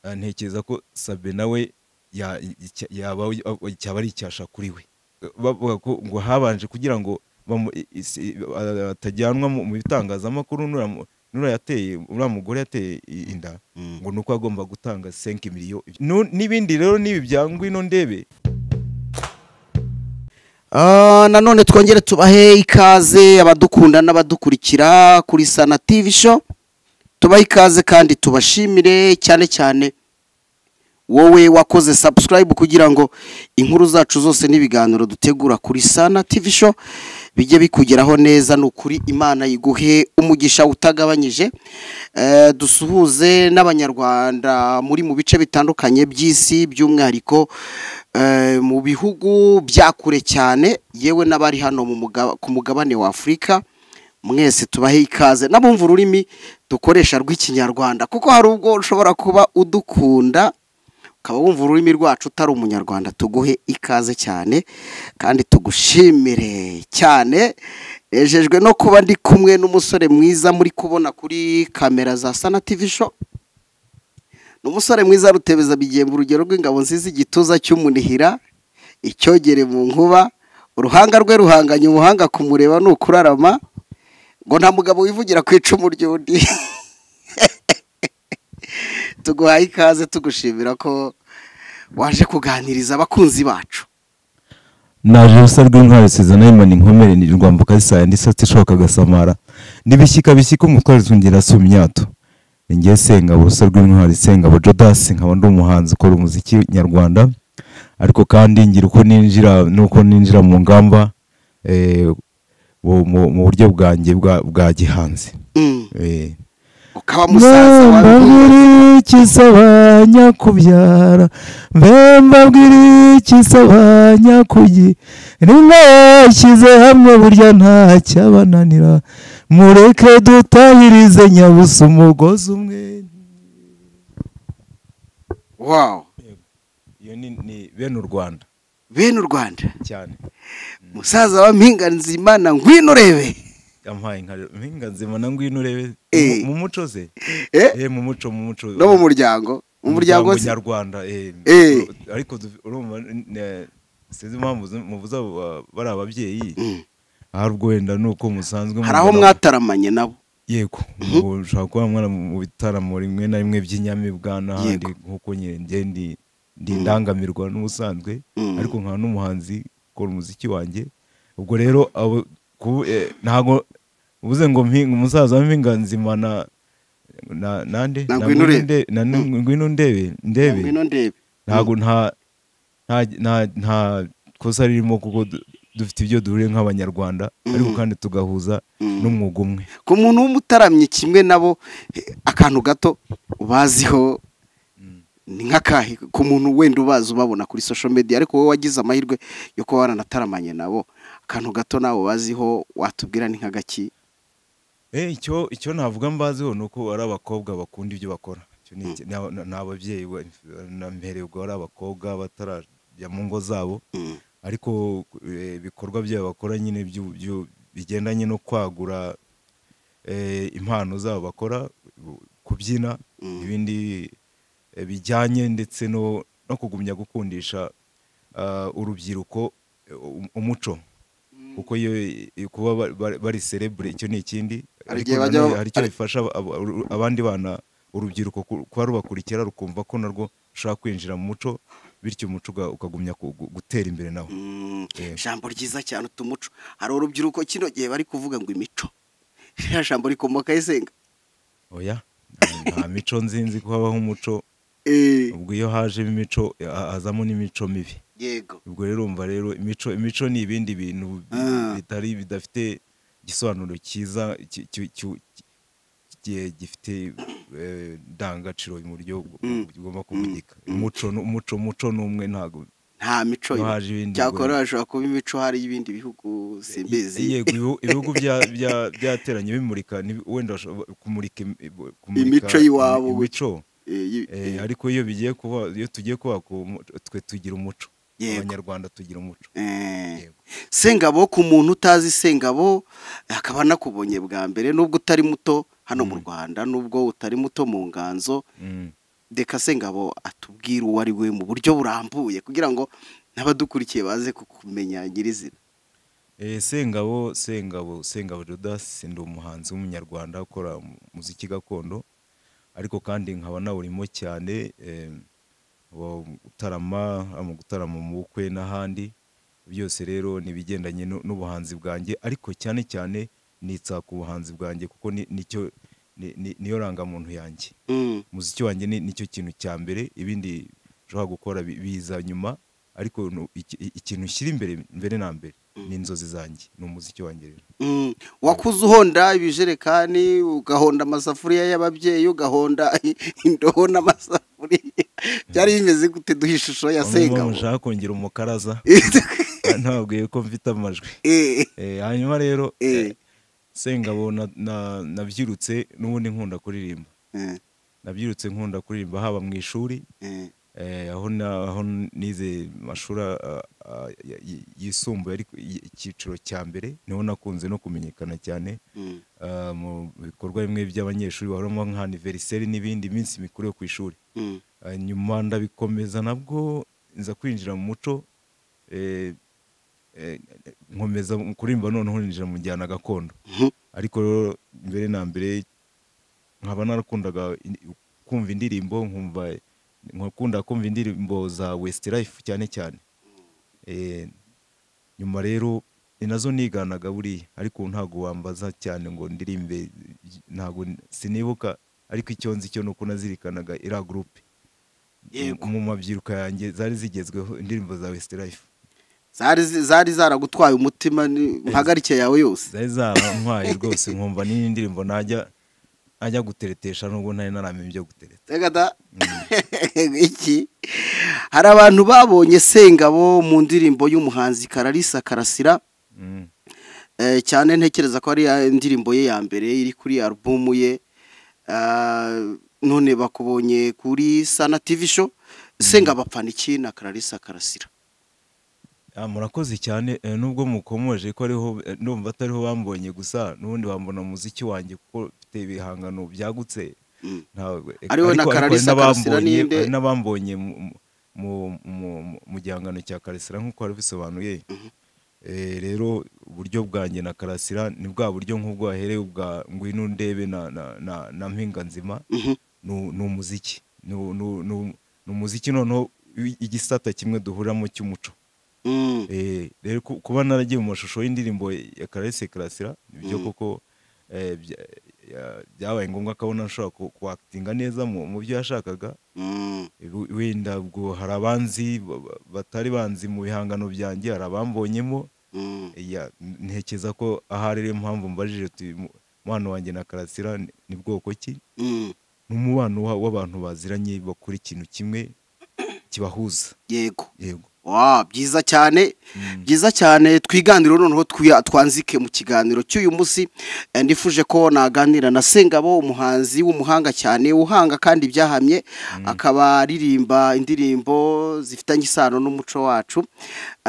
ntekereza ko Sabe nawe yaba cyaba ari icyasha kuri we, bavuga ko ngo habanje kugira ngo atajyanwa mu bitangazamakuru nura yateye uriya mugore yateye inda ngo nuko agomba gutanga 5 miliyo n'ibindi rero nibi byangwa ino ndebe. Nanone twongere tubahe ikaze abadukunda n'abadukurikira kuri Sana TV show, tubahe ikaze kandi tubashimire cyane cyane wowe wakoze subscribe kugira ngo inkuru zacu zose n'ibiganiro dutegura kuri Sana TV show bijye bikugeraho neza. N'ukuri Imana yiguhe umugisha utagabanyije. Dusuhuze n'abanyarwanda muri mu bice bitandukanye by'isi, by'umwihariko mu bihugu byakure cyane, yewe n'abari hano ku mugabane wa Afrika, mwese tubahe ikaze. Nabumva ururimi dukoresha rw'ikinyarwanda, kuko hari ubwo ushobora kuba udukunda ukaba wumva ururimi rwacu utari umunyarwanda. Tuguhe ikaze cyane kandi tugushimire cyane. Ejejwe no kuba ndi kumwe n'umusore mwiza muri kubona kuri kamera za Sana TV show. N'umusore mwiza rutebeza bigemba urugero rw'ingabo nziza, igituza cy'umunihira, icyogere mu nkuba, uruhanga rwe ruhanganye umuhanga kumureba nukurarama, ngo nta mugabo wivugira ku icumu ry'undi. Tuguhaye ikaze tugushimira ko waje kuganiriza abakunzi bacu. Naje usa rw'intwari sezana y'Imana inkomere ni rwambuka zisaya ndisatse shoka gasamara nibishyika umutwari tungira sumyato. Ngiye senga ubusa rw'intwari senga Jodas, nkaba ndi umuhanzi ukora umuziki nyarwanda, ariko kandi ngira uko ninjira mu ngamba mu buryo bwanjye bwa gihanzi. Ukaba musaza wabwira kisabanya kubyara, mbabwira kisabanya kugi rinashyize hamwe burya nta cyabananira, mureke dutahirize nyabusa umugozi umwe. Wow, iyo ni bene u Rwanda, bene u Rwanda cyane. Musaza wa mpinga nzima na ngwino urebe, yampaye mpinga nzima na ngwino urebe mu muco ze, mu muco no mu muryango nyarwanda. Ariko urumva sizi impamvu muvuza bari ababyeyi, ahubwo wenda nuko musanzwe hari aho mwataramanye nabo. Yego, ushaka kuba mwana mu bitaramo rimwe na rimwe by'inyamibwa n'ahandi, nkuko nyine ndi ndangamirwa n'ubusanzwe, ariko nkaba n'umuhanzi ukora umuziki wanjye. Ubwo rero ntago uvuze ngo umusaza w'impinga nzima nande ngwino ndebe ntago nta kosa ririmo, kuko dufite ibyo duhure nk'abanyarwanda, ariko kandi tugahuza n'umwuga umwe. Ku muntu w'umutaramye kimwe nabo, akantu gato ubaziho ni nk'akahe ku muntu wenda ubazi ubabona kuri social media, ariko wowe wagize amahirwe yo kuba waranataramanye nabo, akantu gato nawe ubaziho watubwira ni nk'agaki? Icyo navuga mbaziho nuko ari abakobwa bakunda ibyo bakora. N'ababyeyi nampereye ubwo ari abakobwa batarajya mu ngo zabo, ariko ibikorwa byabo bakora nyine bigendanye no kwagura impano zabo bakora, kubyina, ibindi bijyanye ndetse no kugumya gukundisha urubyiruko umuco, kuko kuba bari celebre icyo ni ikindi, hari icyo bifasha abandi bana, urubyiruko kuba rubakurikira rukumva ko narwo ushaka kwinjira mu muco, bityo umuco ukagumya gutera imbere nawo. Jambo ryiza cyane utumuco. Hari urubyiruko kino gihe bari kuvuga ngo imico, jambo rikomoka isenga. Oya, nta mico nzinzi ko habaho umuco. Ubwo iyo haje imico hazamo n'imico mibi. Yego. Ubwo rero umva rero imico ni ibindi bintu bidafite gisobanuro cyiza, gifite ndangagaciro mu buryo bugomba kuvugika. Umuco n'umwe, nta mico cyakora hashobora kuba imico hari y'ibindi bihugu simbizi. Yego, ibihugu byateranye bimurika, wenda kumurika imico y'iwabo, ariko iyo tugiye kuba twe tugira umuco, abanyarwanda tugira umuco. Sengabo, ku muntu utazi Sengabo akaba nakubonye bwa mbere, nubwo utari muto hano mu Rwanda, nubwo utari muto mu nganzo, reka Sengabo atubwire uwo ari we mu buryo burambuye kugira ngo n'abadukurikiye baze kukumenya nyirizina. Sengabo Judas ndi umuhanzi w'umunyarwanda ukora muziki gakondo, ariko kandi nkaba nawurimo cyane gutarama mu bukwe n'ahandi byose. Rero nibigendanye n'ubuhanzi bwanjye, ariko cyane cyane nitsa ku buhanzi bwanjye kuko niyo rangamuntu yanjye. Muziki wanjye nicyo kintu cya mbere, ibindi ushobora gukora biza nyuma, ariko ikintu nshyira imbere na mbere ni inzozi zanjye, ni umuziki wanjye rero. Wakuze uhonda ibijerekani, ugahonda amasafuriya y'ababyeyi, ugahonda indobo n'amasafuriya, byari bimeze gute? Duha ishusho ya Sengabo. Nshaka kongera umukaraza ntabwiye ko mfite amajwi. Hanyuma rero Sengabo nabyirutse n'ubundi nkunda kuririmba. Nabyirutse nkunda kuririmba haba mu ishuri, aho nize amashuri yisumbuye, ariko icyiciro cya mbere niho nakunze no kumenyekana cyane mu bikorwa bimwe by'abanyeshuri bahoramo nka anniversaire n'ibindi minsi mikuru yo ku ishuri. Nyuma ndabikomeza nabwo nza kwinjira mu muco, nkomeza kuririmba, noneho ninjira mu njyana gakondo. Ariko rero mbere na mbere nkaba narakundaga kumva indirimbo, nkunda kumva indirimbo za Westlife cyane cyane. Nyuma rero nazo niganaga buriya, ariko ntago wambaza cyane ngo ndirimbe, ntago sinibuka, ariko icyo nzi cyo nuko nazirikanaga ira groupe mu mabyiruka yanjye zari zigezweho indirimbo za Westlife. Zari zaragutwaye umutima mpagarike yawe yose. Zari zarantwaye rwose, nkumva ni indirimbo najya guteretesha nubwo ntari naramenya ibyo gutereta. Tegada iki hari abantu babonye Sengabo mu ndirimbo y'umuhanzi Clarisse Karasira, cyane ntekereza ko ari indirimbo ye ya mbere iri kuri album ye, none bakubonye kuri Sana TV show. Sengabo apfana iki na Clarisse Karasira? Murakoze cyane, nubwo mukomoje ko ariho ndumva atariho bambonye gusa, n'ubundi bambona muziki wanjye kuko mfite ibihangano byagutse. Ariwe na Clarisse Karasira ninde? N'abambonye mu gihangano cya Karasira nk'uko wari bisobanuye. Rero uburyo bwanjye na Karasira ni bwa buryo nk'ubwo wahereye ubwa ngwino ndebe na mpinga nzima. Ni umuziki, ni umuziki noneho igisata kimwe duhuriramo cy'umuco. Rero kuba naragiye mu mashusho y'indirimbo ya Clarisse Karasira nibyo koko byabaye ngombwa akabona nshobora kuactinga neza mu byo yashakaga. Wenda ubwo hari abanzi batari banzi mu bihangano byanjye, hari abambonyemo. Ntekeza ko ahari rero mpamvu mbajije umubano wanjye na Karasira ni bwoko ki? N'umubano w'abantu baziranye bakora ikintu kimwe kibahuza. Yego. Byiza cyane, byiza cyane. Twiganiro noneho twanzike mu kiganiro cy'uyu munsi. Ndifuje ko naganira na Sengabo, umuhanzi w'umuhanga cyane, uhanga kandi byahamye, akaba aririmba indirimbo zifitanye isano n'umuco wacu.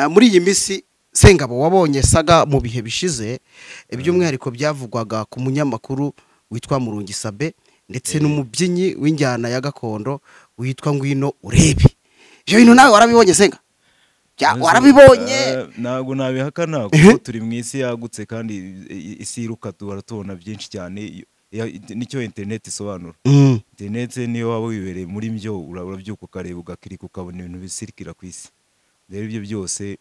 Muri iyi minsi Sengabo wabonye saga mu bihe bishize, by'umwihariko byavugwaga ku munyamakuru witwa Murungi Sabe, ndetse n'umubyinnyi w'injyana ya gakondo witwa Ngwino Urebe. Ibyo bintu nawe warabibonye Senga? Warabibonye? Ntabwo nabihakana kuko turi mu isi yagutse kandi isi iruka, tubona byinshi cyane. Nicyo internet isobanura. Internet niyo waba wibereye muri byo, urabyuka ukareba ugakirika ukabona ibintu bisirikira ku isi. Rero ibyo byose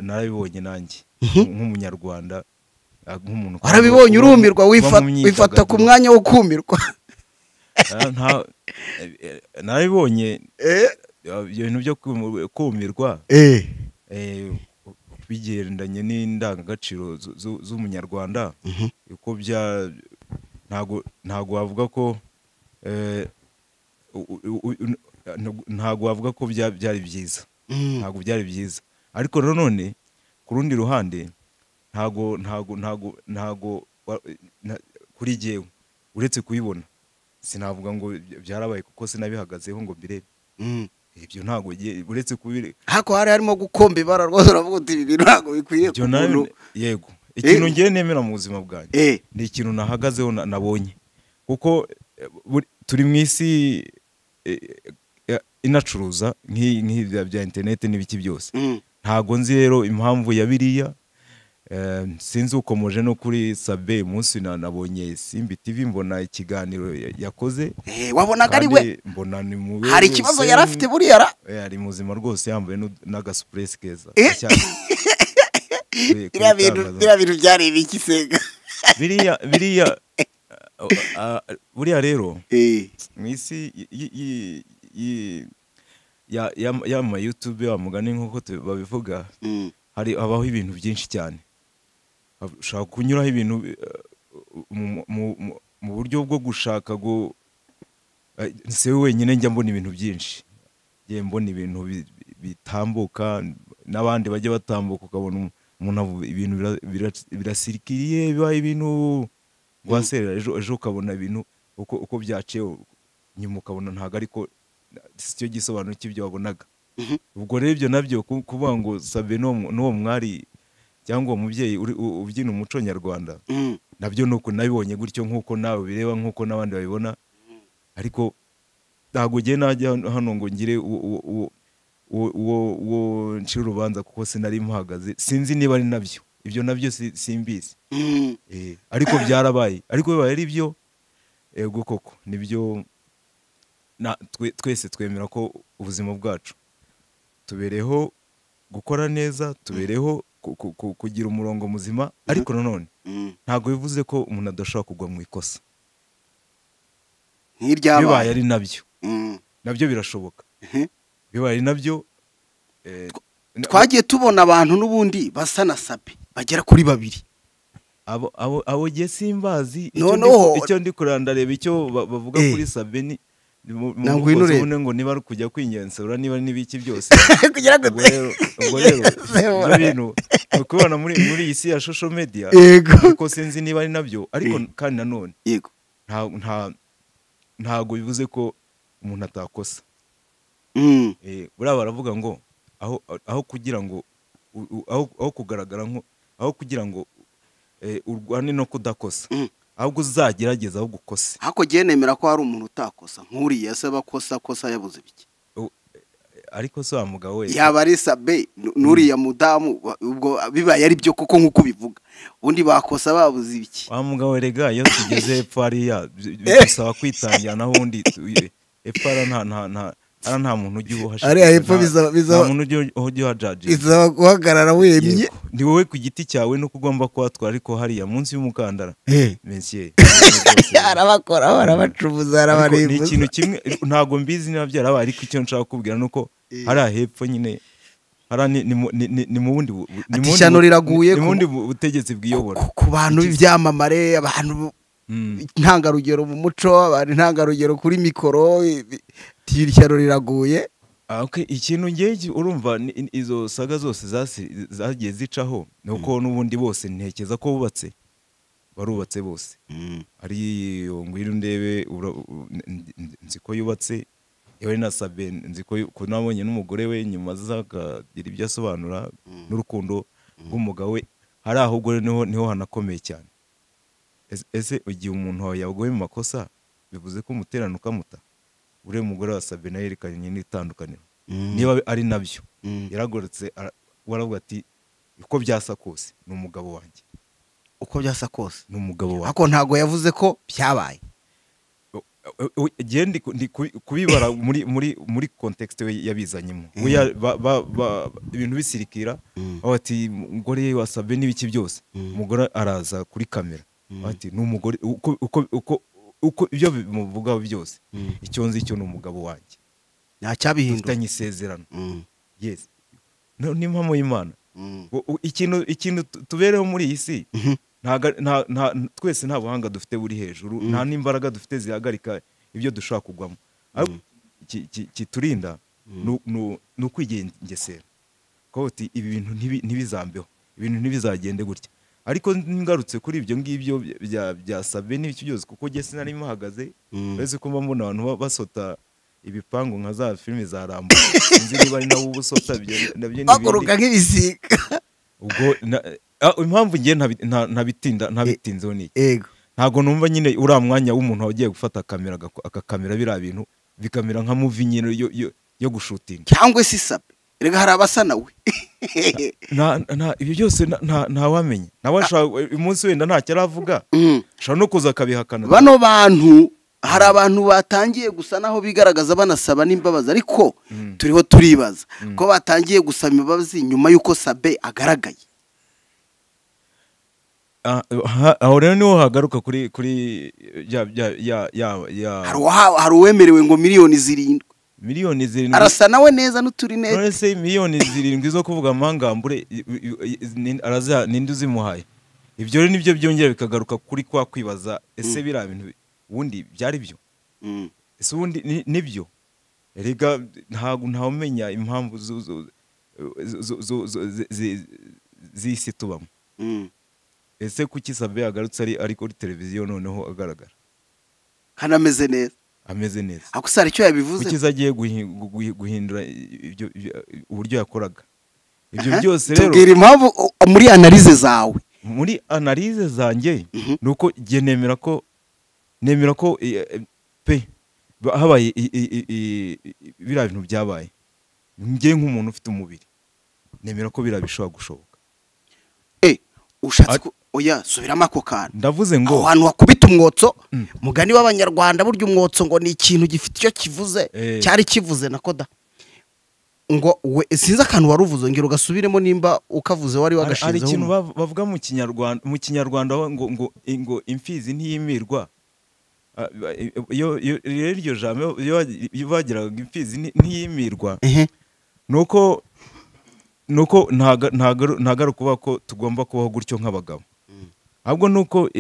narabibonye nanjye nk'umunyarwanda, nk'umuntu. Warabibonye urumirwa, wifata ku mwanya wo kumirwa? Narabibonye ibintu byo kumirwa bigendanye n'indangagaciro z'umunyarwanda, uko ntago wavuga ko byari byiza. Ntago byari byiza, ariko none ku rundi ruhande ntago kuri jyewe uretse kuyibona sinavuga ngo byarabaye kuko sinabihagazeho ngo mbirebe. Ibyo ntago uretse kubire hako harimo gukomba ibara rwose, uravuga uti ibi bintu ntago bikwiye ku muntu. Yego, ikintu ngiye nemera mu buzima bwanjye ni ikintu nahagazeho nabonye, kuko turi mu isi inacuruza nk'ibya bya internet n'ibiki byose. Mm. Ntago nzi rero impamvu ya biriya. Sinzi ukomoje no kuri Sabe munsi nabonye Simbi TV mbona ikiganiro yakoze. Wabonaga ari we mbona ni mu hari ikibazo yari afite buriya ra ari muzima rwose yambaye n'agasupuresi keza. biriya bintu byareba iki sega buriya rero mu isi y'ama YouTube y'amugani nk'uko babivuga, habaho ibintu byinshi cyane. Ushaka kunyuraho ibintu mu buryo bwo gushaka se wenyine njya mbona ibintu byinshi. Njye mbona ibintu bitambuka n'abandi bajya batambuka, ukabona umuntu ibintu birasirikiriye, bibaye ibintu rwaserera ejo ukabona ibintu uko byaciye nyuma ukabona ntago ariko cyo gisobanuro cy'ibyo wabonaga. Ubwo rero ibyo nabyo kuvuga ngo Sabe n'uwo mwari cyangwa umubyeyi ubyina umuco nyarwanda, nabyo nuko nabibonye gutyo nk'uko nawe bireba nk'uko n'abandi babibona. Ariko ntago ugiye najya hano ngo ngire uwo ncira urubanza kuko sinari muhagaze, sinzi niba ari nabyo. Ibyo nabyo simbizi. Ariko byarabaye, ariko bibaye ari byo ego koko nibyo. Twese twemera ko ubuzima bwacu tubereho gukora neza, tubereho kugira umurongo muzima. Ariko nanone ntago bivuze ko umuntu adashobora kugwa mu ikosa. Bibaye ari nabyo, nabyo birashoboka. Bibaye ari nabyo. Twagiye tubona abantu n'ubundi basa na Sabe bagera kuri 2. abo giye simbazi icyo ndi kurandareba icyo bavuga kuri Sabe ni ngo niba ari kujya kwingensura niba n'ibiki byose kugira ngo ubwo rero ibintu ukubona muri iyi si ya social media, ariko sinzi niba ari nabyo. Ariko kandi nanone ntago bivuze ko umuntu atakosa. Buriya baravuga ngo aho kugira ngo aho kugaragara aho kugira ngo urwane no kudakosa, ahubwo uzagerageza aho gukose. Hako giye nemera ko hari umuntu utakosa nkuriye se bakosa yabuze biki. Ariko so amugabo we yaba ari Sabe nuriya mudamu, ubwo bibaye ari byo koko nkuko bivuga, undi bakosa babuze ibiki. Wa mugabo rega iyo tugeze epfo hariya bidusaba kwitangira naho undi epfo nta muntu ujya uhasha. Ari hepfo biza umuntu ujya uhajaje, biza guhagarara wemye. Ni wowe ku giti cyawe no kugomba kwatwara, ariko hariya munsi y'umukandara monsieur arabakora barabacubuza arabareba. Ni ikintu kimwe ntago mbizi niba byarabaye, ariko icyo nshaka kubwira nuko hari hepfo nyine ni mu bundi ishyano riraguye ni mundi butegetsi bwiyobora ku bantu b'ibyamamare, abantu ntangarugero mu muco, abantu ntangarugero kuri mikoro. Ishyano riraguye. Ikintu ngiye urumva izo saga zose zagiye zicaho nuko n'ubundi bose ntekeza ko barubatse bose. Ari ngwira ndebe nziko yubatse yewe na Sabe, nziko nabonye n'umugore we nyuma zakagira ibyo asobanura n'urukundo rw'umugabo we. Hari ahubwo niho hanakomeye cyane. Ese ugiye umuntu yaguye mu makosa bivuze ko umuterano ukamuta. Ure mugore wa Sabe nayo yerekanye n'itandukaniro. Niba ari nabyo yaragoretse waravuga ati uko byasa kose ni umugabo wanjye, uko byasa kose ni umugabo wanjye. Ako ntago yavuze ko byabaye. Ndi kubibara muri context we yabizanyemo. Ibintu bisirikira ati umugore wa Sabe n'ibiki byose, umugore araza kuri kamera ati ni umugore uko ibyo bimuvuga byose. Icyo nzi cyo ni umugabo wanjye, nta cyabihindura. Dufitanye isezerano. Yes, ni impamo y'Imana. Ikintu tubereho muri iyi si, twese nta buhanga dufite buri hejuru, nta n'imbaraga dufite zihagarika ibyo dushaka kugwamo. Kiturinda ni ukwigengesera ko uti ibi bintu ntibizambeho, ibintu ntibizagende gutya. Ariko ngarutse kuri ibyo ngibyo bya Sabe n'ibiki byose, kuko nge sinari muhagaze uretse ko mbona abantu basota ibipangu nka za filime za Rambo. Sinzi niba ari nawe ubusota nabyo bakuruka nk'ibisika. Ubwo impamvu ngiye ntabitinzeho ni ntago numva nyine uriya mwanya w'umuntu wagiye gufata kamera akakamera biriya bintu bikamera nka movie nyine yo gushutinga cyangwa se Sabe rega hari abasa nawe ibyo byose nta wamenya nawe umunsi wenda ntacyo aravuga ashobora no kuza akabihakana. bano bantu hari abantu batangiye gusa naho bigaragaza banasaba n'imbabazi ariko turiho turibaza ko batangiye gusaba imbabazi nyuma y'uko Sabe agaragaye. aho rero niho hagaruka kuri hari uwemerewe ngo miliyoni 7 arasa nawe neza n'uturi neza. none se miliyoni 7 zo kuvuga amangambure ninde uzimuhaye? ibyo rero nibyo byongera bikagaruka kuri kwa kwibaza ese biriya bintu ubundi byari byo ese ubundi nibyo erega ntawumenya impamvu z'isi tubamo. ese kuki Sabe yagarutse ari kuri televiziyo noneho agaragara kanameze neza ameze neza ako sari icyo yabivuze kuki zagiye guhindura uburyo yakoraga ibyo byose rero tubwira impamvu muri analize zawe. muri analize zanjye nuko giye nemera ko pe habaye biriya bintu byabaye njye nk'umuntu ufite umubiri nemera ko birabishobora gushoboka. ushatse oya subiramo ako kantu ndavuze ngo ahantu wakubita umwotso mugani w'abanyarwanda burya umwotso ngo ni ikintu gifite icyo kivuze cyari kivuze nakoda ngo sinzi akantu waruvuze ngiro gasubiremo nimba ukavuze wari wagashinzeho. ari ikintu bavuga mu kinyarwanda ngo imfizi ntiyimirwa. iyo iryo jambo iyo bagiraga imfizi ntiyimirwa nuko ntagaruka kuba ko tugomba kubaho gutyo nk'abagabo ahubwo nuko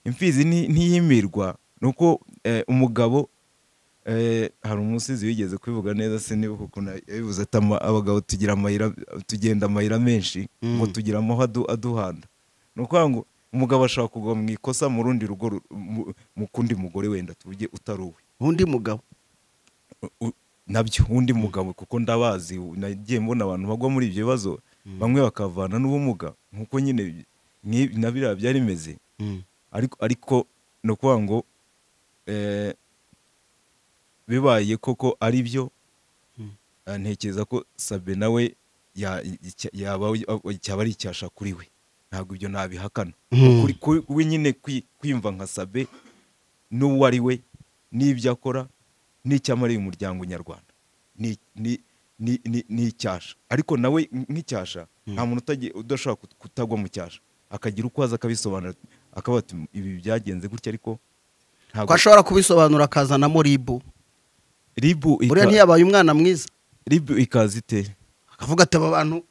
imfizi ntiyimirwa nuko umugabo hari umusizi wigeze kwivuga neza se niba kuko yabivuze ati abagabo tugenda amayira menshi ngo tugira amahwa aduhanda nuko ngo umugabo ashaka kugwa mu ikosa mu rundi rugo mu kundi mugore wenda tuvuge utari uwe undi mugabo nabyo undi mugabo kuko ndabazi nagiye mbona abantu bagwa muri ibyo bibazo bamwe bakavana n'ubumuga nkuko nyine na biriya byari bimeze ariko no kuvuga ngo bibaye koko ari byo ntekereza ko Sabe nawe cyaba ari icyasha kuri we ntabwo ibyo nabihakana kuri nyine kwiyumva nka Sabe n'uwo ari we n'ibyo akora n'icyamariye umuryango nyarwanda ni icyasha ariko nawe nk'icyasha nta muntu udashobora kutagwa mu cyasha akagira uko aza akabisobanura akaba ati ibi byagenze gutya ariko ko ashobora kubisobanura akazanamo ribu buriya ntiyabaye umwana mwiza ribu ikaza ite akavuga ati aba bantu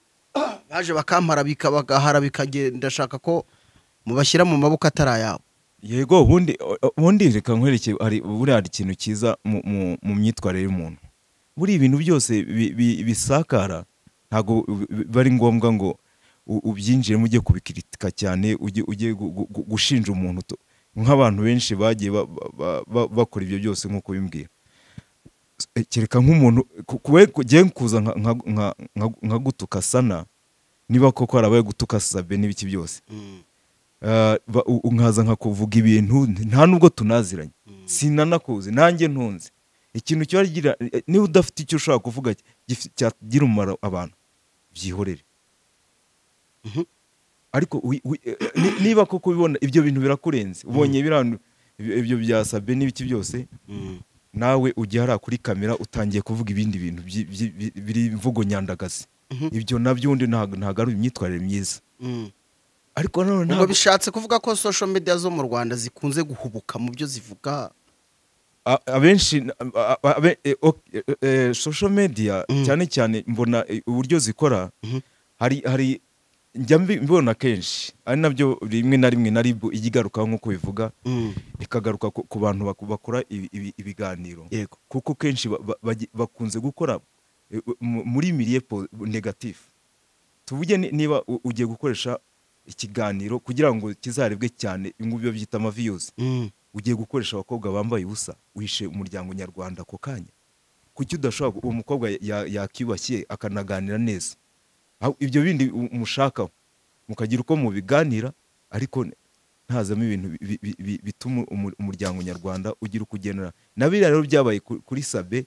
baje bakampara bagahara bikagenda ashaka ko mubashyira mu maboko atari ayabo. yego ubundi reka nkwereke buriya hari ikintu cyiza mu myitwarire y'umuntu buri ibintu byose bisakara ntabwo bari ngombwa ngo ubyinjiremo ujye kubikritika cyane ujye gushinja umuntu nk'abantu benshi bagiye bakora ibyo byose nk'uko bimbwira kereka nk'umuntu kugiye kuza nka gutuka Sana niba koko harabaye gutuka Sabe n'ibiki byose nkaza nkakuvuga ibintu nta nubwo tunaziranye sinanakuzi nanjye ntunze ikintu cyagira niba udafite icyo ushaka kuvuga cyagira umumaro abantu byihorere ariko niba koko ubibona ibyo bintu birakurenze ubonye ibyo bya Sabe n'ibiki byose nawe ujya hariya kuri kamera utangiye kuvuga ibindi bintu biri mvugo nyandagazi ibyo nabyo undi ntabwo ari imyitwarire myiza ariko none ntabwo bishatse kuvuga ko social media zo mu Rwanda zikunze guhubuka mu byo zivuga abenshi social media cyane cyane mbona uburyo zikora hari njya mbibona kenshi ari nabyo rimwe na rimwe na ribu igigarukaho nk'uko bivuga ikagaruka ku bantu bakora ibiganiro kuko kenshi bakunze gukora muri milieu negative tuvuge niba ugiye gukoresha ikiganiro kugira ngo kizarebwe cyane ingubyo byita views ugiye gukoresha abakobwa bambaye ubusa wishe umuryango nyarwanda ko kanya kuki udashobora uwo mukobwa yakibashye akanaganira neza ibyo bindi umushakaho mukagira uko mubiganira ariko ntazamo ibintu bituma umuryango nyarwanda ugira ukugenera na biriya rero byabaye kuri Sabe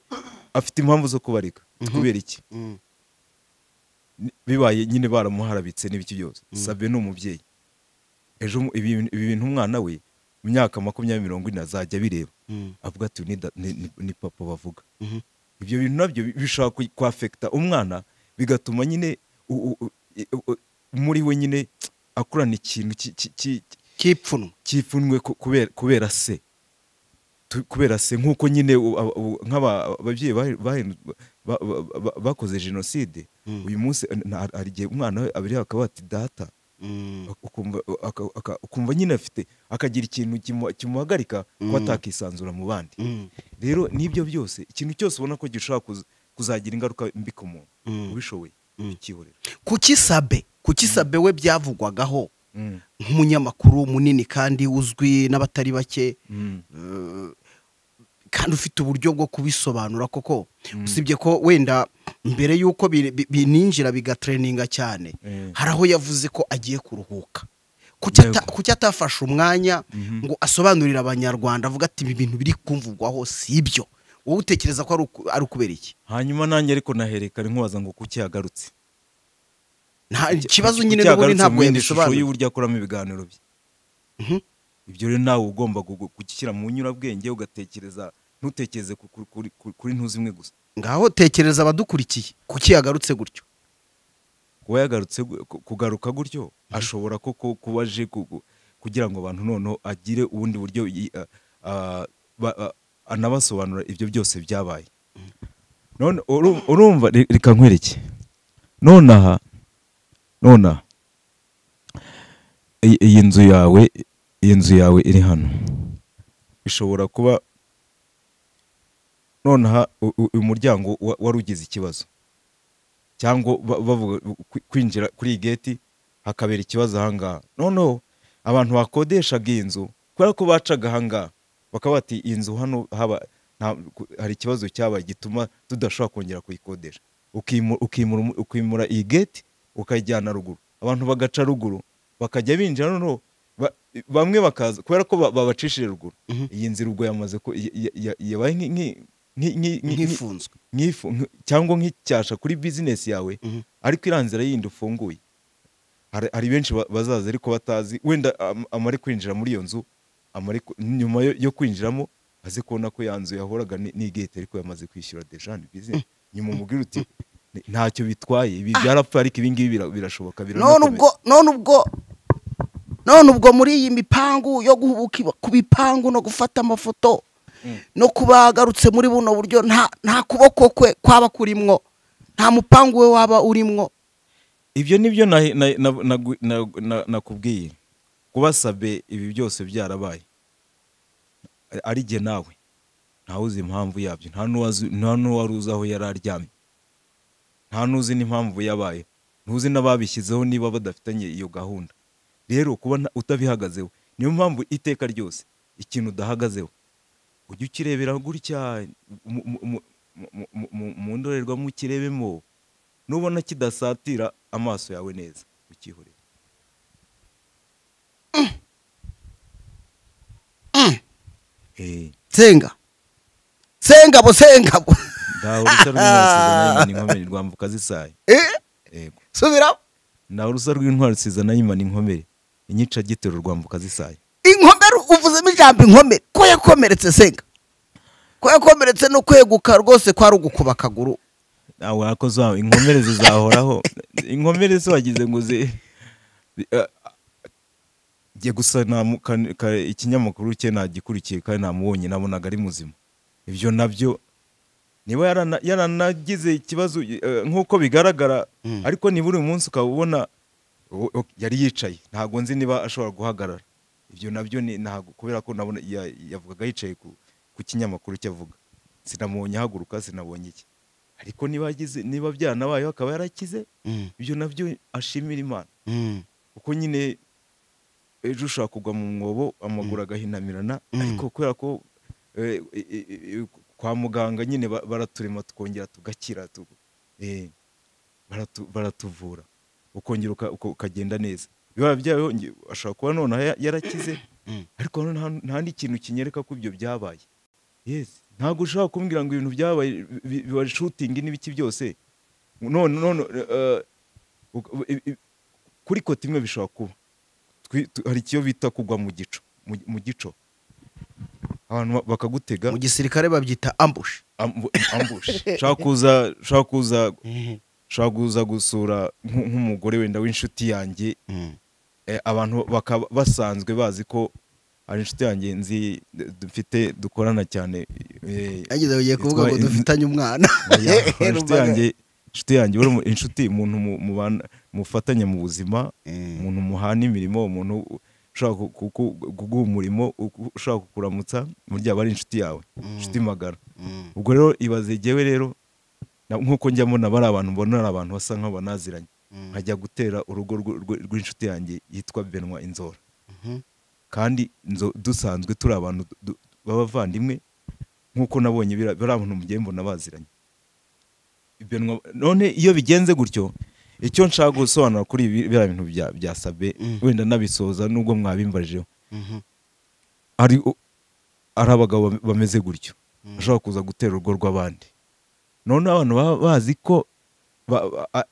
afite impamvu zo kubarika kubera iki bibaye nyine baramuharabitse n'ibiki byose Sabe ni umubyeyi ejo ibi bintu umwana we mu myaka 20-40 azajya bireba avuga ati ni papa bavuga ibyo bintu nabyo bishaka kwafekta umwana bigatuma nyine muri we nyine akurana ikintu kipfunwe kubera se nkuko nyine nk'ababyeyi bakoze jenoside uyu munsi hari igihe umwana we abiri akaba ati data ukumva nyine afite akagira ikintu kimuhagarika kuba atakisanzura mu bandi rero n'ibyo byose ikintu cyose ubona ko gishobora kuzagira ingaruka mbi ku muntu ubishoboye ikihorera kuki Sabe we byavugwagaho nk'umunyamakuru munini kandi uzwi n'abatari bake kandi ufite uburyo bwo kubisobanura koko usibye ko wenda mbere yuko bininjira bigatreninga cyane hari aho yavuze ko agiye kuruhuka kuki atafashe umwanya ngo asobanurire abanyarwanda avuga ati ibi bintu biri kumvugwaho si ibyo wowe utekereza ko ari ukubera iki hanyuma nanjye ariko naherekare nkubaza ngo kuki yagarutse nta kibazo nyine n'ubundi ntabwo yabisobanura y'uburyo akoramo ibiganiro bye ibyo rero nawe ugomba gukikira mu nyurabwenge ugatekereza ntutekereze kuri ntuzimwe gusa ngaho tekereza abadukurikiye kuki yagarutse gutyo kuba yagarutse kugaruka gutyo ashobora koko kuba aje kugira ngo abantu noneho agire ubundi buryo anabasobanura ibyo byose byabaye none urumva reka nkwereke nonaha iyi nzu yawe iri hano ishobora kuba nonaha uyu muryango wari ugize ikibazo cyangwa bavuga kwinjira kuri iyi gate hakabera ikibazo ahangaha noneho abantu bakodeshaga inzu kubera ko bacaga ahangaha bakaba bati inzu hano hari ikibazo cyabaye gituma tudashobora kongera kuyikodesha ukimura iyi gate ukayijyana ruguru abantu bagaca ruguru bakajya binjira noneho bamwe bakaza kubera ko babacishije ruguru iyi nzira ubwo yamaze ko yabaye nk'ifunzwe cyangwa nk'icyasha kuri business yawe ariko iranzira yindi ufunguye hari benshi bazaza ariko batazi wenda amari kwinjira muri iyo nzu nyuma yo kwinjiramo aze kubona ko yanzu yahoraga n'igate ariko yamaze kwishyura deja business nyuma umubwira uti ntacyo bitwaye ibi byarapfa ariko ibi ngibi birashoboka none ubwo muri iyi mipangu yo guhubuka ku bipangu no gufata amafoto no kubagarutse muri buno buryo nta kuboko kwe kwaba kurimwo nta mupangu we waba urimwo ibyo nibyo nakubwiye kuba Sabe ibi byose byarabaye ari jye nawe ntawuzi impamvu yabyo nta n'uwari uzi aho yari aryamye nta n'uzi n'impamvu yabaye ntuzi n'ababishyizeho niba badafitanye iyo gahunda rero kuba utabihagazeho niyo mpamvu iteka ryose ikintu udahagazeho ujye ukirebera gutya mu ndorerwamo ukirebemo nubona kidasatira amaso yawe neza ukihorera senga bo ndaho urusa rw'intwari inkomere rwambuka zisaye yego subira ndaho urusa rw'intwari sizana yimana inkomere inyica gitero rwambuka zisaye inkomere uvuzemo ijambo inkomere ko yakomeretse senga ko yakomeretse no kweguka rwose kwari ugukuba akaguru nawe wakoze inkomere zizahoraho inkomere se wagize ngo giye gusa ikinyamakuru cye nagikurikiye kandi namubonye nabonaga ari muzima ibyo nabyo niba yaranagize ikibazo nk'uko bigaragara ariko niba uri umunsi ukaba ubona yari yicaye ntabwo nzi niba ashobora guhagarara ibyo nabyo ntabwo kubera ko nabona yavugaga yicaye ku kinyamakuru cyavuga sinamubonye ahaguruka sinabonye iki ariko niba byanabayeho akaba yarakize ibyo nabyo ashimira Imana kuko nyine ejo ushobora kugwa mu mwobo amaguru agahinamirana ariko kubera ko kwa muganga nyine baraturema tukongera tugakira baratuvura ukongera ukagenda neza biba byayo ashobora kuba none yarakize ariko nta n'ikintu kinyereka ko ibyo byabaye. Yes, ntabwo ushobora kumbwira ngo ibintu byabaye biba shooting n'ibiki byose none kuri kote imwe bishobora kuba hari icyo bita kugwa mu gico abantu bakagutega mu gisirikare babyita ambush. shaka kuza gusura nk'umugore wenda w'inshuti yanjye, abantu bakaba basanzwe bazi ko ari inshuti yanjye nzi dufite dukorana cyane, yagize ugiye kuvuga ngo dufitanye umwana. inshuti yanjye uri inshuti, umuntu mufatanye mu buzima, umuntu muhana imirimo, umuntu ushaka kuguha umurimo, ushaka kukuramutsa, burya aba ari inshuti yawe, inshuti magara. Ubwo rero ibaze jyewe rero nk'uko njya mbona bari abantu mbona ari abantu basa nk'aho banaziranye, nkajya gutera urugo rw'inshuti yanjye yitwa Benwa Inzora, kandi dusanzwe turi abantu b'abavandimwe, nk'uko nabonye bari abantu mugiye mbona baziranye. None iyo bigenze gutyo, icyo nshaka gusobanura kuri biriya bintu bya Sabe, wenda nabisoza nubwo mwabimbarijeho, ari abagabo bameze gutyo ashobora kuza gutera urugo rw'abandi, none abantu baba bazi ko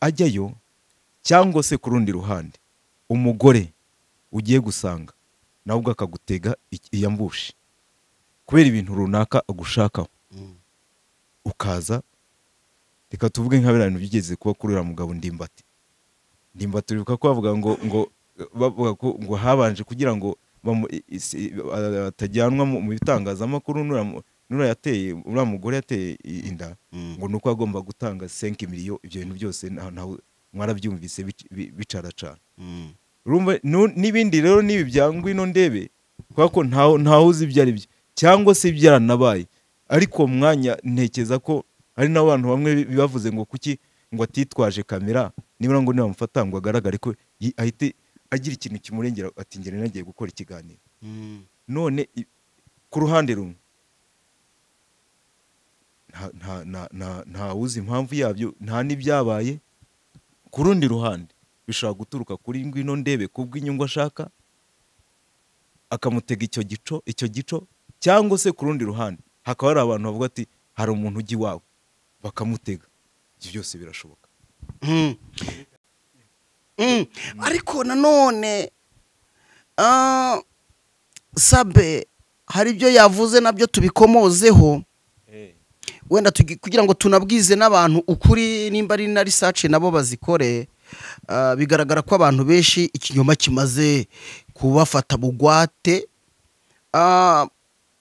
ajyayo, cyangwa se ku rundi ruhande umugore ugiye gusanga nawe ubwo akagutega iyambushi kubera ibintu runaka agushakaho, ukaza reka tuvuge nka biriya bintu byigeze kuba kuri uriya mugabo Ndimbati uribuka ko bavuga ngo habanje kugira ngo atajyanwa mu bitangazamakuru, nura yateye uriya mugore yateye inda, ngo nuko agomba gutanga 5 miliyo. Ibyo bintu byose mwarabyumvise bicaracana. Urumva n'ibindi rero nibi byangwino ndebe kuko ntaho uzi ibyo ari byo cyangwa se byaranabaye, ariko mwanya ntekeza ko hari n'abantu bamwe bibavuze ngo kuki ngo atitwaje kamera, nibura ngo niba mufata ngo agaragare ko ahite agira ikintu kimurengera, ati ngene nagiye gukora ikiganiro. None ku ruhande rumwe nta uzi impamvu yabyo, nta n'ibyabaye. Ku rundi ruhande bishobora guturuka kuri ngwino ndebe kubw'inyungu ashaka, akamutega icyo gico, cyangwa se ku rundi ruhande hakaba hari abantu bavuga ati hari umuntu ujya iwawe bakamutega. Ibyo byose birashoboka. Ariko nanone Sabe hari ibyo yavuze nabyo tubikomozeho, wenda kugira ngo tunabwize n'abantu ukuri, nimba ari na research nabo bazikore. Bigaragara ko abantu benshi ikinyoma kimaze kubafata bugwate.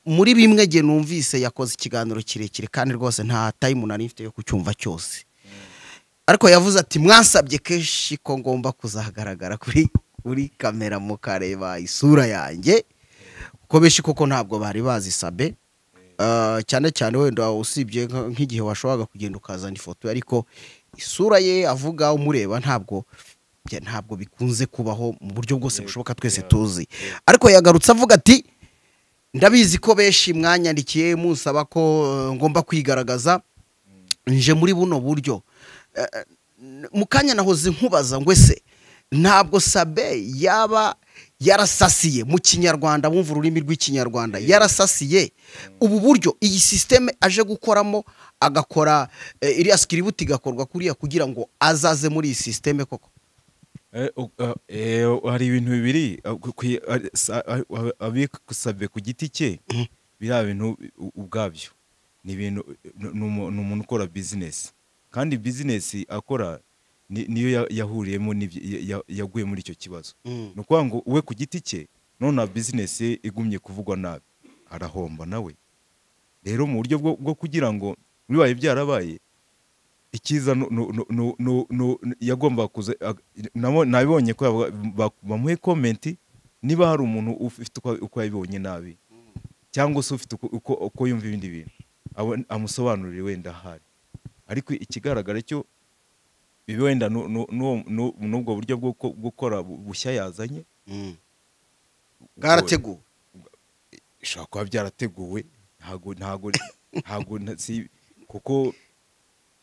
Muri bimwe gihe numvise yakoze ikiganiro kirekire kandi rwose nta time nari mfite yo kucyumva cyose, ariko yavuze ati mwansabye kenshi ko ngomba kuzahagaragara kuri kamera mukareba isura yanjye, kuko benshi koko ntabwo bari bazi Sabe. Cyane cyane wenda usibye nk'igihe washoboraga kugenda ukazana ifoto, ariko isura ye avuga umureba ntabwo bikunze kubaho mu buryo bwose bushoboka twese tuzi. Ariko yagarutse avuga ati ndabizi ko benshi mwanyandikiye musaba ko ngomba kwigaragaza, nje muri buno buryo. Mukanya nahoze nkubaza ngo ese ntabwo Sabe yaba yarasasiye mu kinyarwanda, bumva ururimi rw'ikinyarwanda, yarasasiye ubu buryo iyi systeme aje gukoramo, agakora iriya script igakorwa kuriya kugira ngo azaze muri iyi systeme koko? Hari ibintu bibiri Sabe ku giti cye, biriya bintu ubwabyo ni ibintu, ni umuntu ukora business, kandi business akora niyo yahuriyemo yaguye muri icyo kibazo. Ni ukuvuga ngo we ku giti cye none business ye igumye kuvugwa nabi, arahomba nawe. Rero mu buryo bwo kugira ngo bibaye byarabaye, ikiza yagomba kuza, nabibonye ko bamuhe comment niba hari umuntu ufite uko yabibonye nabi, cyangwa se ufite uko yumva ibindi bintu, amusobanurire wenda hari. Ariko ikigaragara cyo bibe wenda n'ubwo buryo bwo gukora bushya yazanye bwarateguwe, ishobora kuba byarateguwe, ntago kuko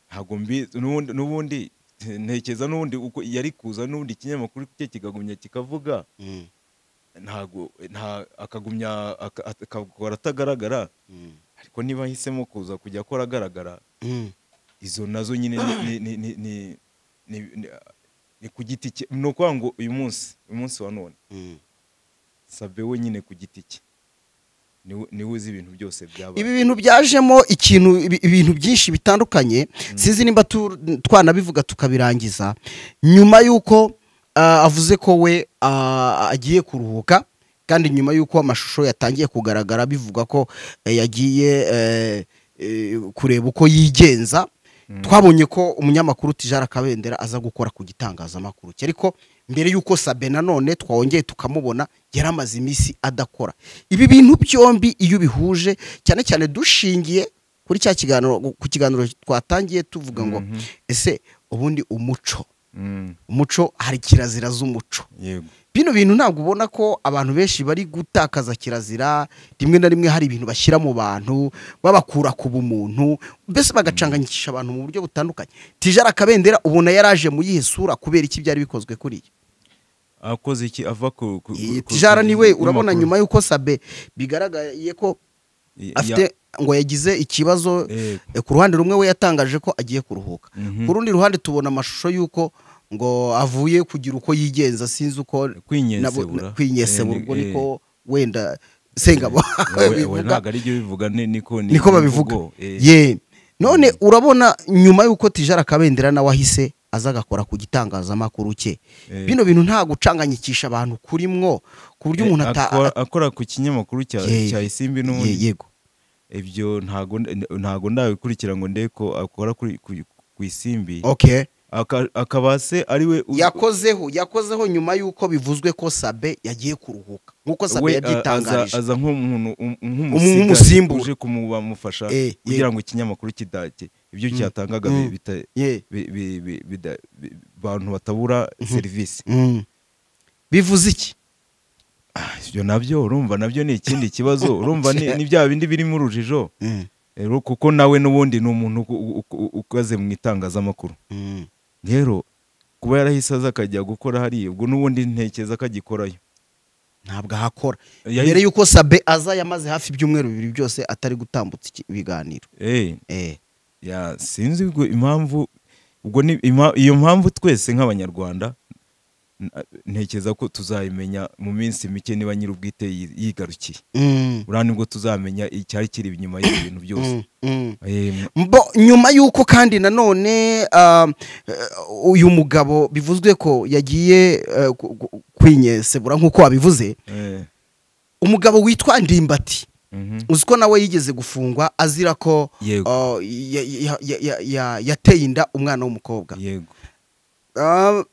ntago mbi n'ubundi ntekeza n'ubundi uko yari kuza n'ubundi ikinyamakuru cye kikagumya kikavuga akagumya akakora atagaragara, ariko niba ahisemo kuza kujya akora agaragara, izo nazo nyine ni ku giti cye. Ni ukuvuga ngo uyu munsi wa none Sabe we nyine ku giti cye niwe uzi ibintu byose byabaye. Ibi bintu byajemo ibintu byinshi bitandukanye, sinzi nimba twanabivuga tukabirangiza. Nyuma y'uko avuze ko we agiye kuruhuka, kandi nyuma y'uko amashusho yatangiye kugaragara bivuga ko yagiye kureba uko yigenza, twabonye ko umunyamakuru Tijara Kabendera aza gukora ku gitangazamakuru cye, ariko mbere y'uko Sabe nanone twongeye tukamubona yaramaze iminsi adakora. Ibi bintu byombi iyo bihuje, cyane cyane dushingiye kuri cya kiganiro, ku kiganiro twatangiye tuvuga ngo ese ubundi umuco hari kirazira z'umuco. Yego, bino bintu ntabwo ubona ko abantu benshi bari gutakaza kirazira, rimwe na rimwe hari ibintu bashyira mu bantu babakura ku bumuntu, mbese bagacanganyikisha abantu mu buryo butandukanye. Tijara Kabendera ubona yaraje mu yihe sura kubera iki byari bikozwe kuri ye? akoze iki ava ku Tijara niwe urabona nyuma y'uko Sabe bigaragaye ko afite ngo yagize ikibazo, ku ruhande rumwe we yatangaje ko agiye kuruhuka, ku rundi ruhande tubona amashusho y'uko ngo avuye kugira uko yigenza, sinzi uko kwinyesebura, ubwo niko wenda Sengabo ntabwo ari byo bivuga, niko babivuga. None urabona nyuma y'uko Tijara Kabendera nawe ahise aza agakora ku gitangazamakuru cye, bino bintu nta gucanganyikisha abantu kuri mwo, ku buryo umuntu akora ku kinyamakuru cya Isimbi n'ubundi. Yego, ibyo ntago ndabikurikira ngo ndebe ko akora ku Isimbi. Okay, akaba se ari we yakozeho nyuma y'uko bivuzwe ko Sabe yagiye kuruhuka, nk'uko Sabe yabyitangarije. aza nk'umusimbura uje kumufasha kugira ngo ikinyamakuru kidake ibyo cyatangaga abantu batabura serivisi. Bivuze iki? Ibyo nabyo urumva nabyo ni ikindi kibazo, urumva ni bya bindi birimo urujijo, kuko nawe n'ubundi ni umuntu ukaze mu itangazamakuru. Rero kuba yarahise aza akajya gukora hariya, ubwo n'ubundi ntekeza akagikorayo, ntabwo ahakora. Mbere y'uko Sabe aza yamaze hafi ibyumweru 2 byose atari gutambutsa ibiganiro. Sinzi impamvu, ubwo iyo mpamvu twese nk'abanyarwanda ntekeza ko tuzayimenya mu minsi mike niba nyir'ubwite yigarukiye. Uriya nibwo tuzamenya icyari kiri inyuma y'ibintu byose. Nyuma y'uko kandi nanone uyu mugabo bivuzwe ko yagiye kwinyesebura nk'uko wabivuze, umugabo witwa Ndimbati, uzi ko nawe yigeze gufungwa azira ko yateye inda umwana w'umukobwa.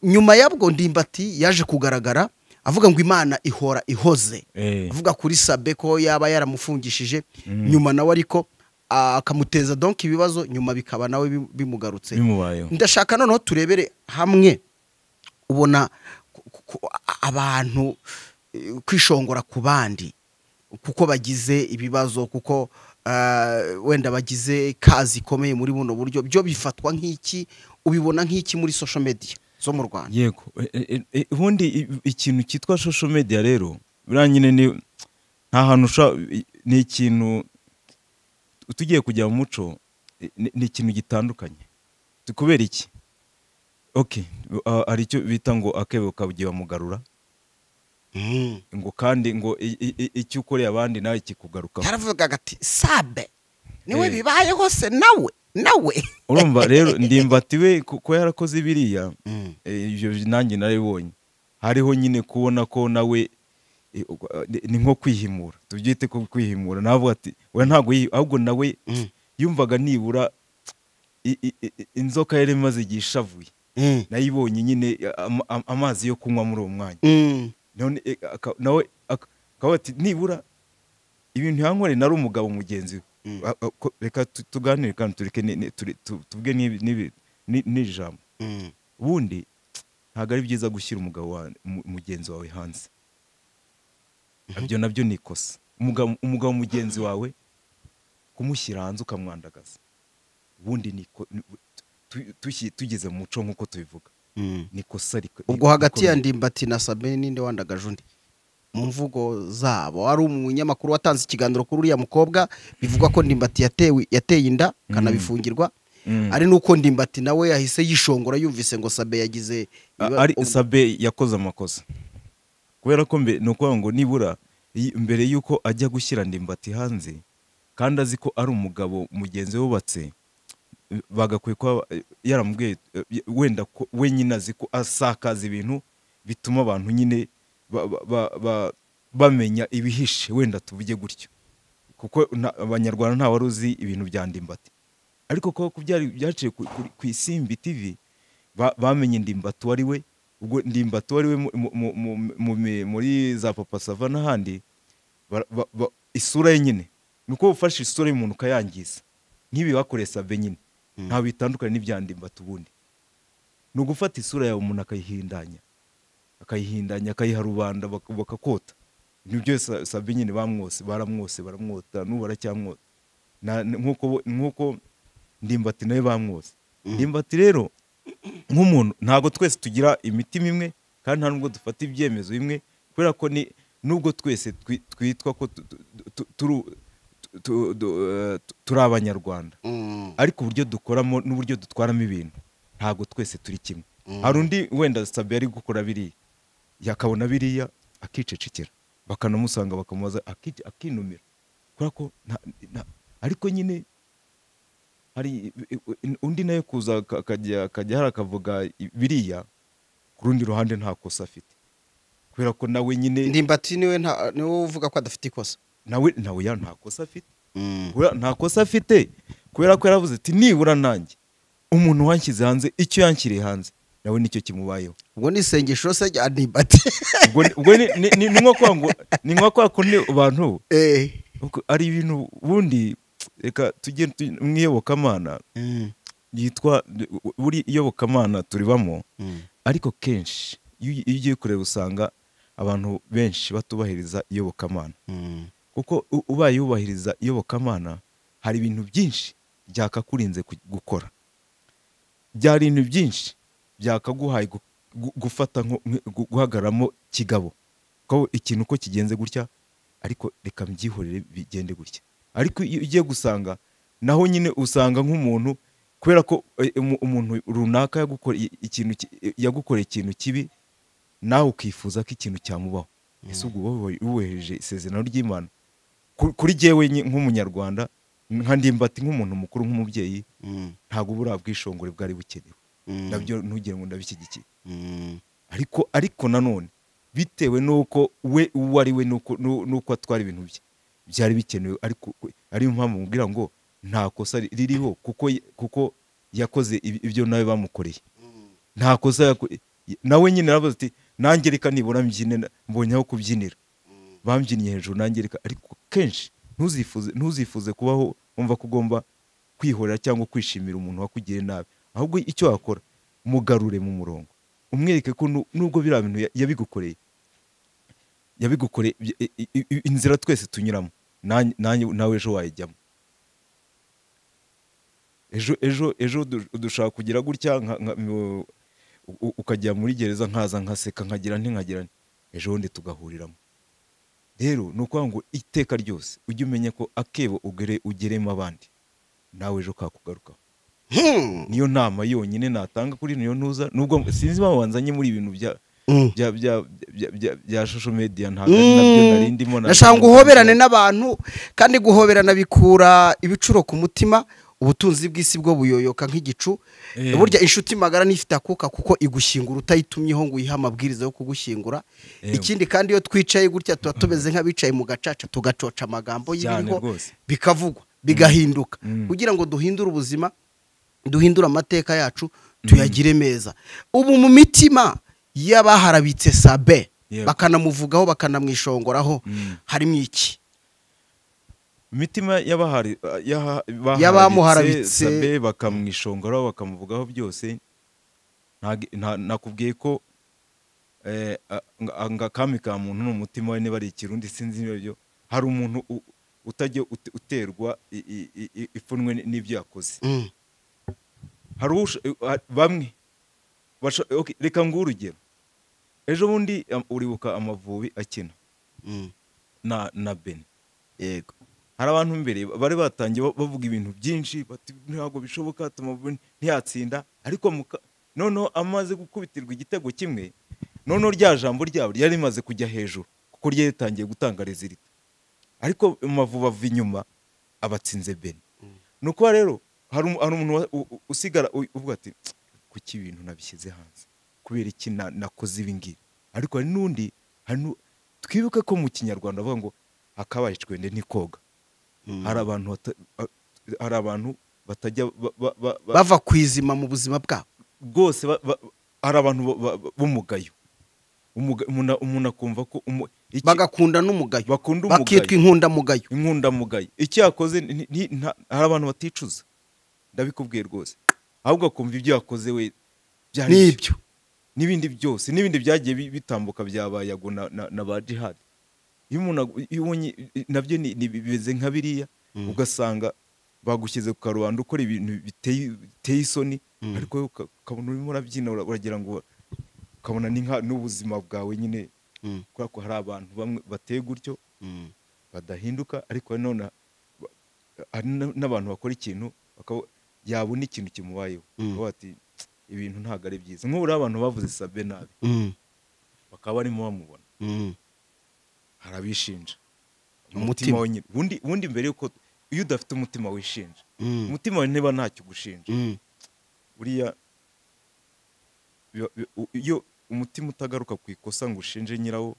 Nyuma yabwo Ndimbati yaje kugaragara avuga ngo Imana ihora ihoze, avuga kuri Sabe ko yaba yaramufungishije, nyuma nawe ariko akamuteza donc ibibazo, nyuma bikaba nawe bimugarutse. Ndashaka noneho turebere hamwe, ubona abantu kwishongora ku bandi kuko bagize ibibazo, kuko wenda bagize kazi ikomeye muri buno buryo, byo bifatwa nk'iki, ubibona nk'iki muri social media zo mu Rwanda? Yego, ubundi ikintu cyitwa social media rero biranyine nta hantu ni ikintu tugiye kujya mu muco, ni ikintu gitandukanye. Kubera iki? Hari icyo bita ngo akebo kabugiye bamugarura, ngo kandi ngo icyo ukoreye abandi nawe kikugaruka. Yaravugaga ati Sabe niwe bibayeho se nawe urumva rero Ndimbati we ko yarakoze biriya, ibyo nanjye narabibonye. Hariho nyine kubona ko nawe ni nko kwihimura, tubyite ko kwihimura. Navuga ati we ntago ahubwo nawe yumvaga nibura inzoka yari maze gishavuye, nayibonye nyine amazi yo kunywa muri uwo mwanya. None nawe akaba ati nibura ibintu yankore nari umugabo mugenzi we. Reka tuganire kandi tureke tuvuge n'ijambo. Ubundi ntabwo ari byiza gushyira umugabo mugenzi wawe hanze. Ibyo nabyo ni ikosa. Umugabo mugenzi wawe kumushyira hanze ukamwandagaza, ubundi tugeze mu muco nk'uko tubivuga ni kosa ubwo hagati ya Ndimbati na Sabe ninde wandagaje undi mu mvugo zabo? Ari umunyamakuru watanze ikiganiro kuri uriya mukobwa bivugwa ko Ndimbati yateye inda kanabifungirwa, ari nuko Ndimbati nawe yahise yishongora yumvise ngo Sabe yagize ari Sabe yakoze amakosa, kubera ko nuko ngo nibura mbere yuko ajya gushyira Ndimbati hanze kandi azi ko ari umugabo mugenzi wubatse, bagakwiye ko yaramubwiye wenda we nyine azi ko asakaza ibintu bituma abantu nyine bamenya ibihishe, wenda tuvuge gutyo, kuko abanyarwanda nta wari uzi ibintu bya Ndimbati, ariko ko byaciye ku Isimbi TV bamenye Ndimbati wari we. Ubwo Ndimbati wari we muri za Papa Sava n'ahandi, isura ye nyine nuko ufashe isura y'umuntu ukayangiza nk'ibi bakoreye Sabe nyine nta bitandukanye n'ibya Ndimbati. Ubundi ni ugufata isura yawe umuntu akayihindanya akayiha rubanda bakakota. Ibyo byose Sabe nyine baramwota n'ubu baracyamwota nk'uko Ndimbati nawe bamwose. Ndimbati rero nk'umuntu ntabwo twese tugira imitima imwe kandi nta nubwo dufata ibyemezo bimwe, kubera ko nubwo twese twitwa ko turi abanyarwanda, ariko uburyo dukoramo n'uburyo dutwaramo ibintu ntabwo twese turi kimwe. Hari undi wenda Sabe yari gukora biriya yakabona biriya akicecekera, bakanamusanga bakamubaza akinumira, kubera ko ariko nyine hari undi nayo kuza akajya hari akavuga biriya, ku rundi ruhande nta kosa afite, kubera ko nawe nyine Ndimbati niwe uvuga ko adafite ikosa. nawe nta kosa afite, nta kosa afite, kubera ko yaravuze ati nibura nanjye umuntu wanshyize hanze icyo yanshyiriye hanze nawe nicyo kimubayeho. Ubwo ni isengesho se rya Ndimbati. ubwo ni nko kwa kundi abantu ari ibintu bundi. Reka tujye mu iyobokamana yitwa buri iyobokamana turibamo, ariko kenshi iyo ugiye kureba usanga abantu benshi batubahiriza iyobokamana, kuko ubaye yubahiriza iyobokamana hari ibintu byinshi byakakurinze gukora, byari ibintu byinshi byakaguhaye gufata guhagaramo kigabo ko ikintu uko kigenze gutya, ariko reka mbyihorere bigende gutya. Ariko iyo ugiye gusanga naho nyine usanga nk'umuntu, kubera ko umuntu runaka yagukoreye ikintu kibi, nawe ukifuza ko ikintu cyamubaho. Ese ubwo wohereje isezerano ry'Imana kuri jyewe nk'umunyarwanda nka Ndimbati nk'umuntu mukuru nk'umubyeyi, ntabwo buriya bwishongore bwari bukenewe, nabyo ntugire ngo ndabishyigikiye. Ariko nanone bitewe n'uko we uwo ari we n'uko atwara ibintu bye byari bikenewe, ariko ariyo mpamvu mubwira ngo nta kosa ririho, kuko yakoze ibyo nawe bamukoreye. Nta kosa nawe nyine aravuze ati nanjye reka nibura mbyine, mbonye aho kubyinira bambyinnye hejuru nanjye reka. Ariko kenshi ntuzifuze kubaho wumva ko ugomba kwihorera cyangwa kwishimira umuntu wakugiriye nabi, ahubwo icyo wakora mugarure mu murongo, umwereke ko nubwo biriya bintu yabigukoreye inzira twese tunyuramo, nawe ejo wayijyamo. ejo dushaka kugira gutya ukajya muri gereza nkaza nkaseka nkagira nti ejo bundi tugahuriramo. Rero ni ukuvuga ngo iteka ryose ujye umenya ko akebo ugeremo abandi, nawe ejo kakugarukaho. Niyo nama yonyine natanga kuri niyo ntuza, nubwo sinzi babanzanye muri ibintu bya social media, ntabwo nabyo narindimo. Nashaka guhoberane n'abantu, kandi guhoberana bikura ibicuro ku mutima, ubutunzi bw'isi bwo buyoyoka nk'igicu. Burya inshuti magara nifite akuka, kuko igushyingura utayitumyeho ngo uyihe amabwiriza yo kugushyingura. Ikindi kandi iyo twicaye gutya tuba tumeze nk'abicaye mu gacaca, tugacoca amagambo y'ibiriho bikavugwa bigahinduka, kugira ngo duhindure ubuzima, duhindure amateka yacu, tuyagire meza. Ubu mu mitima y'abaharabitse Sabe bakanamuvugaho bakanamwishongoraho harimo iki? Mitima y'abaharabitse Sabe bakamwishongoraho bakamuvugaho byose, nakubwiye ko akami ka muntu n'umutima we niba ari ikirundi sinzi n'ibyo. Hari umuntu utajya uterwa ipfunwe n'ibyo yakoze. bamwe okay, reka nguhe urugero. Ejo bundi uribuka Amavubi akina na Benin. yego Hari abantu mbere bari batangiye bavuga ibintu byinshi bati ntabwo bishoboka Amavubi ntiyatsinda, ariko noneho amaze gukubitirwa igitego kimwe, noneho rya jambo ryabo ryari rimaze kujya hejuru kuko ryatangiye gutanga resultat, ariko Amavubi ava inyuma abatsinze Benin. Nuko rero hari umuntu usigara uvuga ati kuki ibintu nabishyize hanze, kubera iki nakoze ibi ngibi. Ariko hari n'undi twibuke ko mu Kinyarwanda bavuga ngo akabaye icwende ntikoga. Hari abantu batajya bava kwizima mu buzima bwabo rwose. Hari abantu b'umugayo, umuntu akumva ko bagakunda n'umugayo, bakunda umugayo, bakitwa inkundamugayo. Icyo yakoze hari abantu baticuza, ndabikubwiye rwose, ahubwo akumva ibyo yakoze we n'ibyo n'ibindi byose n'ibindi byagiye bitambuka byabayago na ba jihad. Iyo umuntu nabyo bimeze nka biriya, ugasanga bagushyize ku karubanda ukora ibintu biteye isoni, ariko ukabona urimo urabyina, uragira ngo ukabona n'ubuzima bwawe nyine, kubera ko hari abantu bamwe bateye gutyo badahinduka. Ariko none hari n'abantu bakora ikintu yabona ikintu kimubayeho bakaba bati ibintu ntabwo ari byiza. Nk'ubu abantu bavuze Sabe nabi bakaba barimo bamubona, harabishinja umutima we nyine. Ubundi mbere yuko iyo udafite umutima wishinja, umutima wawe niba ntacyo ugushinja, buriya iyo umutima utagaruka ku ikosa ngo ushinje nyirawo,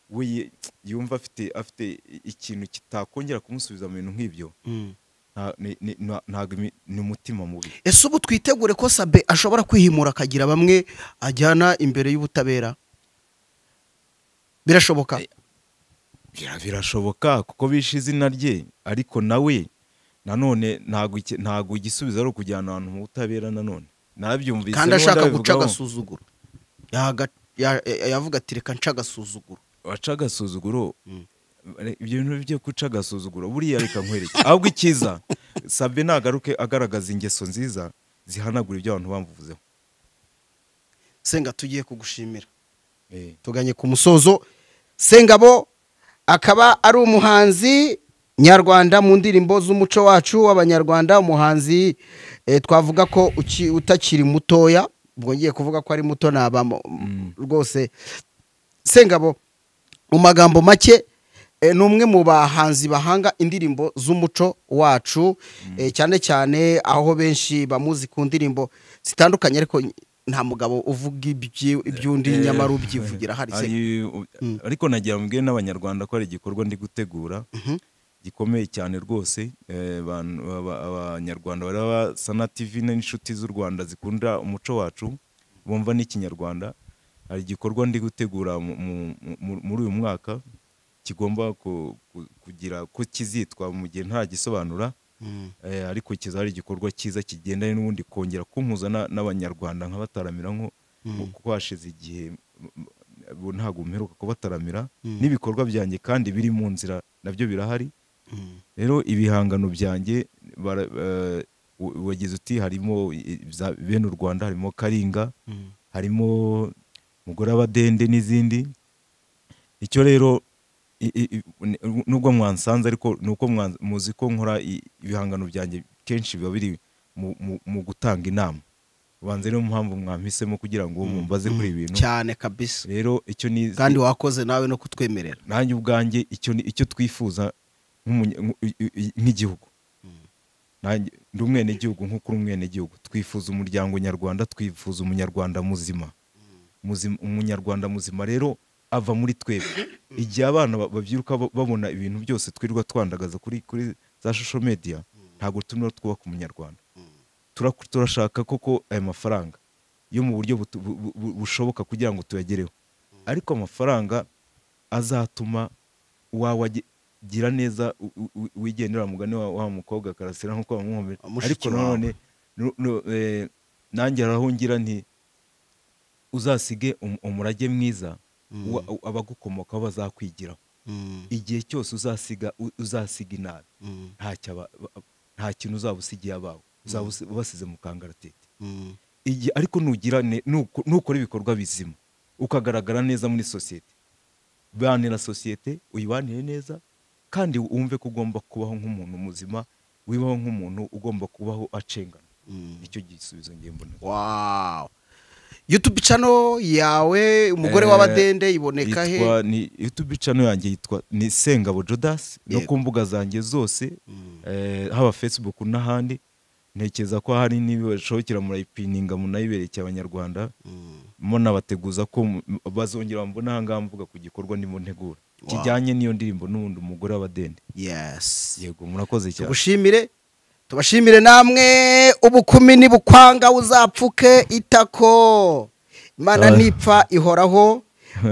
we yumva afite ikintu kitakongera kumusubiza mu bintu nk'ibyo, ntabwo ni umutima mubi. Ese ubu twitegure ko Sabe ashobora kwihimura akagira bamwe ajyana imbere y'ubutabera? Birashoboka? Birashoboka kuko bishe izina rye, ariko nawe nanone ntabwo igisubizo ari ukujyana abantu mu butabera. Nanone narabyumvise kandi ashaka guca agasuzuguro, yavuga ati reka nca agasuzuguro. Waca agasuzuguro, ibyo bintu byo guca agasuzuguro buriya reka nkwereke. Ahubwo ikiza Sabe nagaruke agaragaza ingeso nziza zihanagura ibyo abantu bamvuzeho. Senga tugiye kugushimira, tuganye ku musozo. Sengabo akaba ari umuhanzi nyarwanda mu ndirimbo z'umuco wacu w'abanyarwanda, umuhanzi twavuga ko utakiri mutoya, ubwo ngiye kuvuga ko ari muto nabamo rwose. Sengabo mu magambo make ni umwe mu bahanzi bahanga indirimbo z'umuco wacu, cyane cyane aho benshi bamuzi ku ndirimbo zitandukanye, ariko nta mugabo uvuga iby'undi nyamara ubyivugira hari se. Ariko nagira mbwe n'abanyarwanda ko ari igikorwa ndi gutegura gikomeye cyane rwose. Abanyarwanda baraba Sana TV n'inshuti z'u Rwanda zikunda umuco wacu bumva n'ikinyarwanda, hari igikorwa ndi gutegura muri uyu mwaka kigomba kugira ko kizitwa mu gihe nta gisobanura, ariko kizaba ari igikorwa cyiza kigendanye n'ubundi kongera kumpuza n'abanyarwanda nk'abataramira kuko hashize igihe ntabwo mperuka kubataramira. N'ibikorwa byanjye kandi biri mu nzira nabyo birahari. Rero ibihangano byanjye wagize uti harimo bene u Rwanda, harimo Karinga, harimo Mugore w'Abadende n'izindi. Icyo rero nubwo mwansanze, ariko nuko muzi ko nkora ibihangano byanjye kenshi biba biri mu gutanga inama. Ubanze niyo mpamvu mwampisemo kugira ngo mumbaze kuri ibintu cyane kabisa. Rero icyo ni kandi wakoze nawe no kutwemerera. Nanjye ubwanjye icyo twifuza nk'igihugu, nanjye ndi umwenegihugu nk'uko uri umwenegihugu, twifuza umuryango nyarwanda, twifuza umunyarwanda muzima. Umunyarwanda muzima rero ava muri twebwe. Igihe abana babyiruka babona ibintu byose twirirwa twandagaza kuri za social media, ntabwo turimo twubaka umunyarwanda. Turashaka koko aya mafaranga yo mu buryo bushoboka kugira ngo tuyagereho, ariko amafaranga azatuma wagira neza wigendera mugani wa mukobwa Karasira nkuko bamwumvira. Ariko none nanjye arahungira nti uzasige umurage mwiza abagukomokaho bazakwigiraho. Igihe cyose uzasiga inabi, nta kintu uzaba usigiye abawe. uzaba ubasize mu kangaratete. Ariko nukora ibikorwa bizima ukagaragara neza muri sosiyete, banira sosiyete uyibanire neza kandi wumve ko ugomba kubaho nk'umuntu muzima, wibaho nk'umuntu ugomba kubaho acengana. Nicyo gisubizo ngiye mbona. Wow. YouTube channel yawe umugore w'abadende iboneka he? Ni YouTube channel yanjye yitwa ni Sengabo Judas, no ku mbuga zanjye zose haba Facebook n'ahandi. Ntekeza ko hari nibashokera murayipininga munayibereke abanyarwanda, mona bateguza ko bazongera mbona hanga mvuga ku gikorwa ndimo ntegura kijyanye niyo ndirimbo n'ubundi umugore w'abadende. Yes, yego murakoze cyane. Tubashimire namwe, ubukumi ni bukwanga uzapfuke itako, Imana nipfa ihoraho.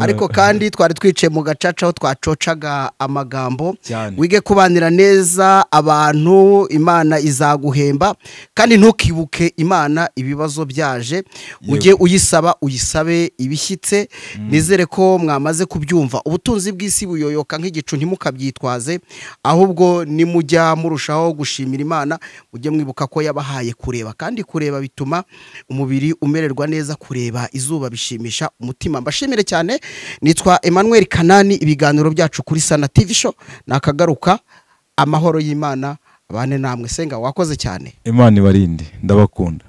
Ariko kandi twari twicaye mu gacaca aho twacocaga amagambo, wige kubanira neza abantu, Imana izaguhemba kandi ntukibuke Imana ibibazo byaje, ujye uyisabe ibishyitse. Nizere ko mwamaze kubyumva. Ubutunzi bw'isi buyoyoka nk'igicu, ntimukabyitwaze, ahubwo nimujya murushaho gushimira Imana, mujye mwibuka ko yabahaye kureba, kandi kureba bituma umubiri umererwa neza, kureba izuba bishimisha umutima. Mbashimire cyane. Nitwa Emmanuel Kanani, ibiganiro byacu kuri Sana TV Show nakagaruka. Amahoro y'Imana abane namwe. Senga wakoze cyane. Imana ibarinde, ndabakunda.